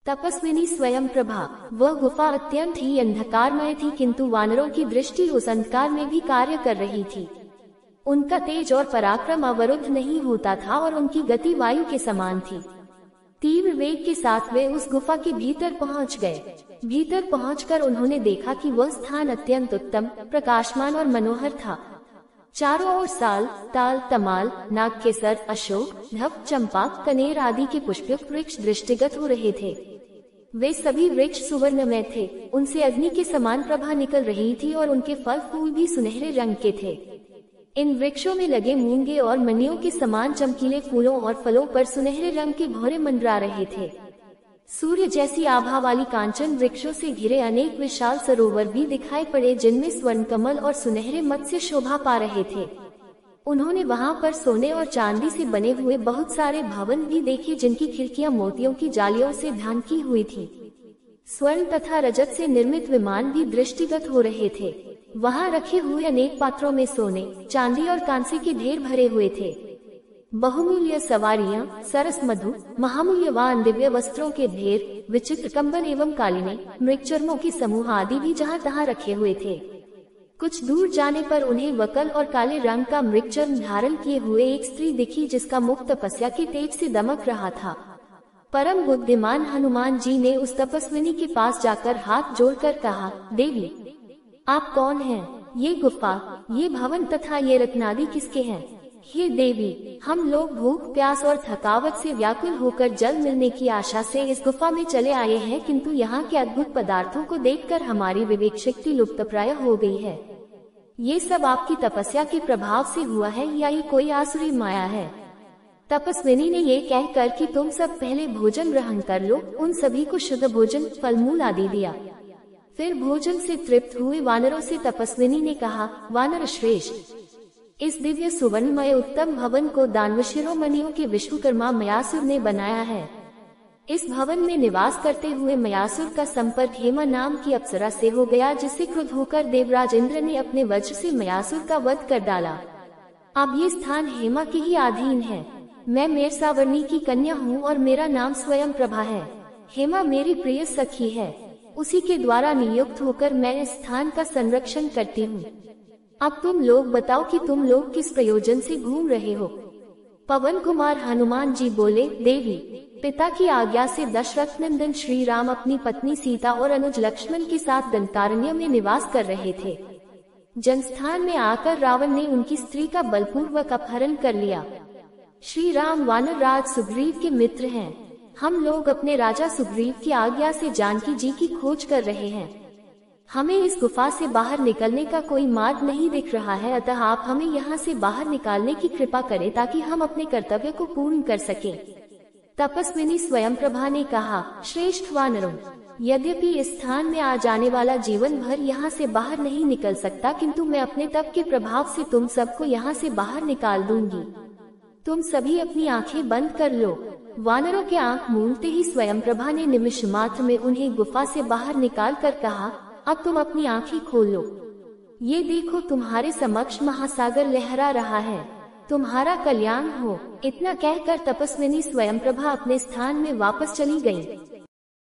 तपस्विनी स्वयं प्रभा। वह गुफा अत्यंत ही अंधकारमय थी, किंतु वानरों की दृष्टि उस अंधकार में भी कार्य कर रही थी। उनका तेज और पराक्रम अवरुद्ध नहीं होता था और उनकी गति वायु के समान थी। तीव्र वेग के साथ वे उस गुफा के भीतर पहुंच गए। भीतर पहुंचकर उन्होंने देखा कि वह स्थान अत्यंत उत्तम, प्रकाशमान और मनोहर था। चारों ओर साल, ताल, तमाल, नागकेसर, अशोक, धप, चंपा, कनेर आदि के पुष्पयुक्त वृक्ष दृष्टिगत हो रहे थे। वे सभी वृक्ष सुवर्णमय थे, उनसे अग्नि के समान प्रभा निकल रही थी और उनके फल फूल भी सुनहरे रंग के थे। इन वृक्षों में लगे मूंगे और मणियों के समान चमकीले फूलों और फलों पर सुनहरे रंग के भौरे मंडरा रहे थे। सूर्य जैसी आभा वाली कांचन वृक्षों से घिरे अनेक विशाल सरोवर भी दिखाई पड़े, जिनमें स्वर्ण कमल और सुनहरे मत्स्य शोभा पा रहे थे। उन्होंने वहां पर सोने और चांदी से बने हुए बहुत सारे भवन भी देखे, जिनकी खिड़कियां मोतियों की जालियों से ढांकी हुई थी। स्वर्ण तथा रजत से निर्मित विमान भी दृष्टिगत हो रहे थे। वहां रखे हुए अनेक पात्रों में सोने, चांदी और कांसे के ढेर भरे हुए थे। बहुमूल्य सवारियां, सरस मधु, महामूल्यवान दिव्य वस्त्रों के ढेर, विचित्र कंबल एवं कालीने, मृगचर्मों के समूह आदि भी जहां तहां रखे हुए थे। कुछ दूर जाने पर उन्हें वकल और काले रंग का मृगचर्म धारण किए हुए एक स्त्री दिखी, जिसका मुख तपस्या के तेज से दमक रहा था। परम बुद्धिमान हनुमान जी ने उस तपस्विनी के पास जाकर हाथ जोड़कर कहा, देवी, आप कौन हैं? ये गुफा, ये भवन तथा ये रत्नादि किसके हैं? हे देवी, हम लोग भूख, प्यास और थकावट से व्याकुल होकर जल मिलने की आशा से इस गुफा में चले आए हैं, किंतु यहाँ के अद्भुत पदार्थों को देखकर हमारी विवेक शक्ति लुप्तप्राय हो गई है। ये सब आपकी तपस्या के प्रभाव से हुआ है या ये कोई आसुरी माया है? तपस्विनी ने ये कहकर कि तुम सब पहले भोजन ग्रहण कर लो, उन सभी को शुद्ध भोजन, फलमूल आदि दिया। फिर भोजन से तृप्त हुए वानरों से तपस्विनी ने कहा, वानर श्रेष्ठ, इस दिव्य सुवर्णमय उत्तम भवन को दानव शिरोमणियों के विश्वकर्मा मयासुर ने बनाया है। इस भवन में निवास करते हुए मयासुर का संपर्क हेमा नाम की अप्सरा से हो गया, जिससे क्रुद्ध होकर देवराज इंद्र ने अपने वज्र से मयासुर का वध कर डाला। अब ये स्थान हेमा के ही अधीन है। मैं मेरसावर्णी की कन्या हूँ और मेरा नाम स्वयं प्रभा है। हेमा मेरी प्रिय सखी है, उसी के द्वारा नियुक्त होकर मैं इस स्थान का संरक्षण करती हूँ। अब तुम लोग बताओ कि तुम लोग किस प्रयोजन से घूम रहे हो? पवन कुमार हनुमान जी बोले, देवी, पिता की आज्ञा से दशरथ नंदन श्री राम अपनी पत्नी सीता और अनुज लक्ष्मण के साथ दंतारण्य में निवास कर रहे थे। जनस्थान में आकर रावण ने उनकी स्त्री का बलपूर्वक अपहरण कर लिया। श्री राम वानर राज सुग्रीव के मित्र हैं। हम लोग अपने राजा सुग्रीव की आज्ञा से जानकी जी की खोज कर रहे हैं। हमें इस गुफा से बाहर निकलने का कोई मार्ग नहीं दिख रहा है, अतः आप हमें यहाँ से बाहर निकालने की कृपा करें ताकि हम अपने कर्तव्य को पूर्ण कर सकें। तपस्विनी स्वयं प्रभा ने कहा, श्रेष्ठ वानरों, यद्यपि इस स्थान में आ जाने वाला जीवन भर यहाँ से बाहर नहीं निकल सकता, किंतु मैं अपने तप के प्रभाव से तुम सबको यहाँ से बाहर निकाल दूंगी। तुम सभी अपनी आंखें बंद कर लो। वानरों के आंख मूंदते ही स्वयं प्रभा ने निमिष मात्र में उन्हें गुफा से बाहर निकाल कर कहा, अब तुम अपनी आंखें खोल लो। ये देखो, तुम्हारे समक्ष महासागर लहरा रहा है। तुम्हारा कल्याण हो। इतना कहकर तपस्विनी स्वयं प्रभा अपने स्थान में वापस चली गई।